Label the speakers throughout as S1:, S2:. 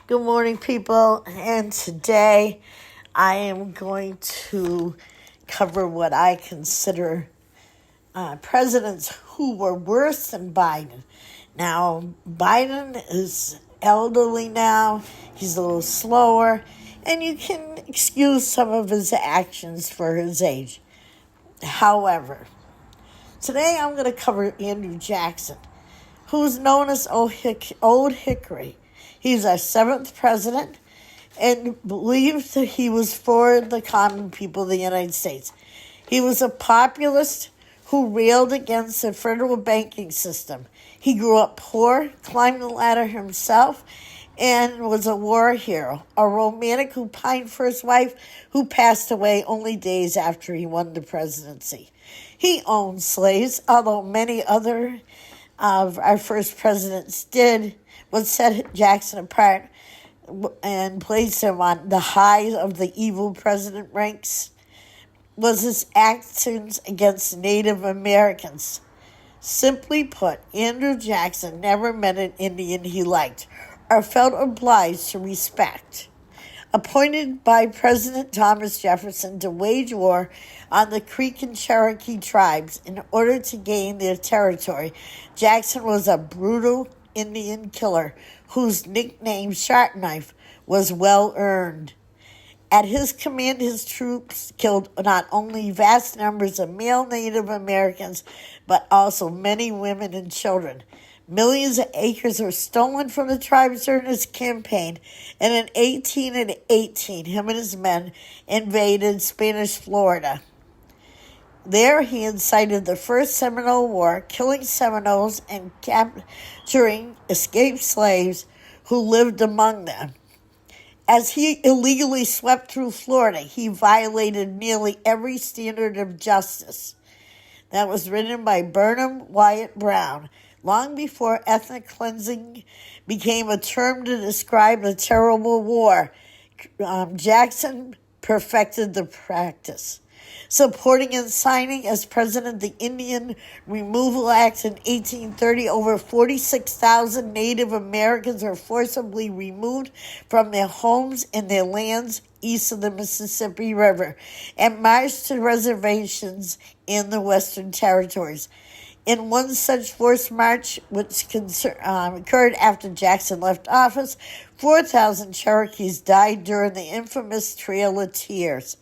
S1: Good morning, people. And today I am going to cover what I consider presidents who were worse than Biden. Now, Biden is elderly now, he's a little slower, and you can excuse some of his actions for his age. However, today I'm going to cover Andrew Jackson, who's known as Old Hickory. He's our seventh president and believed that he was for the common people of the United States. He was a populist who railed against the federal banking system. He grew up poor, climbed the ladder himself, and was a war hero, a romantic who pined for his wife, who passed away only days after he won the presidency. He owned slaves, although many other of our first presidents did. What set Jackson apart and placed him on the high of the evil president ranks was his actions against Native Americans. Simply put, Andrew Jackson never met an Indian he liked or felt obliged to respect. Appointed by President Thomas Jefferson to wage war on the Creek and Cherokee tribes in order to gain their territory, Jackson was a brutal Indian killer whose nickname Sharp Knife was well earned. At his command, his troops killed not only vast numbers of male Native Americans, but also many women and children. Millions of acres were stolen from the tribes during his campaign, and in 1818, him and his men invaded Spanish Florida. There he incited the First Seminole War, killing Seminoles and capturing escaped slaves who lived among them. As he illegally swept through Florida, he violated nearly every standard of justice. That was written by Burnham Wyatt Brown, long before ethnic cleansing became a term to describe the terrible war. Jackson perfected the practice. Supporting and signing as president the Indian Removal Act in 1830, over 46,000 Native Americans were forcibly removed from their homes and their lands east of the Mississippi River and marched to reservations in the Western Territories. In one such forced march, which occurred after Jackson left office, 4,000 Cherokees died during the infamous Trail of Tears.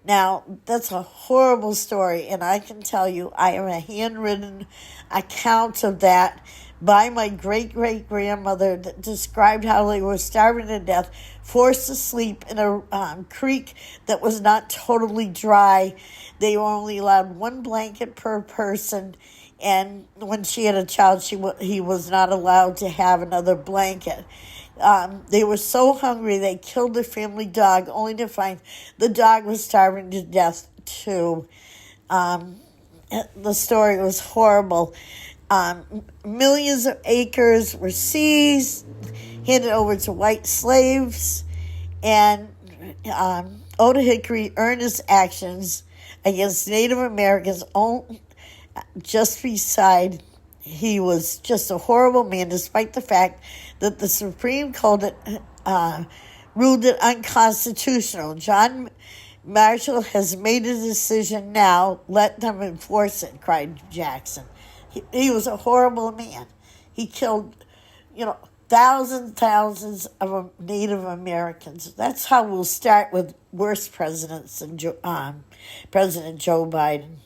S1: Now, that's a horrible story, and I can tell you I have a handwritten account of that by my great-great-grandmother that described how they were starving to death, forced to sleep in a creek that was not totally dry. They were only allowed one blanket per person, and when she had a child, he was not allowed to have another blanket. They were so hungry they killed their family dog, only to find the dog was starving to death too. The story was horrible. Millions of acres were seized, handed over to white slaves, and Oda Hickory earned his actions against Native Americans just beside. He was just a horrible man, despite the fact that the Supreme Court ruled it unconstitutional. John Marshall has made a decision now. Let them enforce it, cried Jackson. He was a horrible man. He killed, thousands of Native Americans. That's how we'll start with worse presidents than President Joe Biden.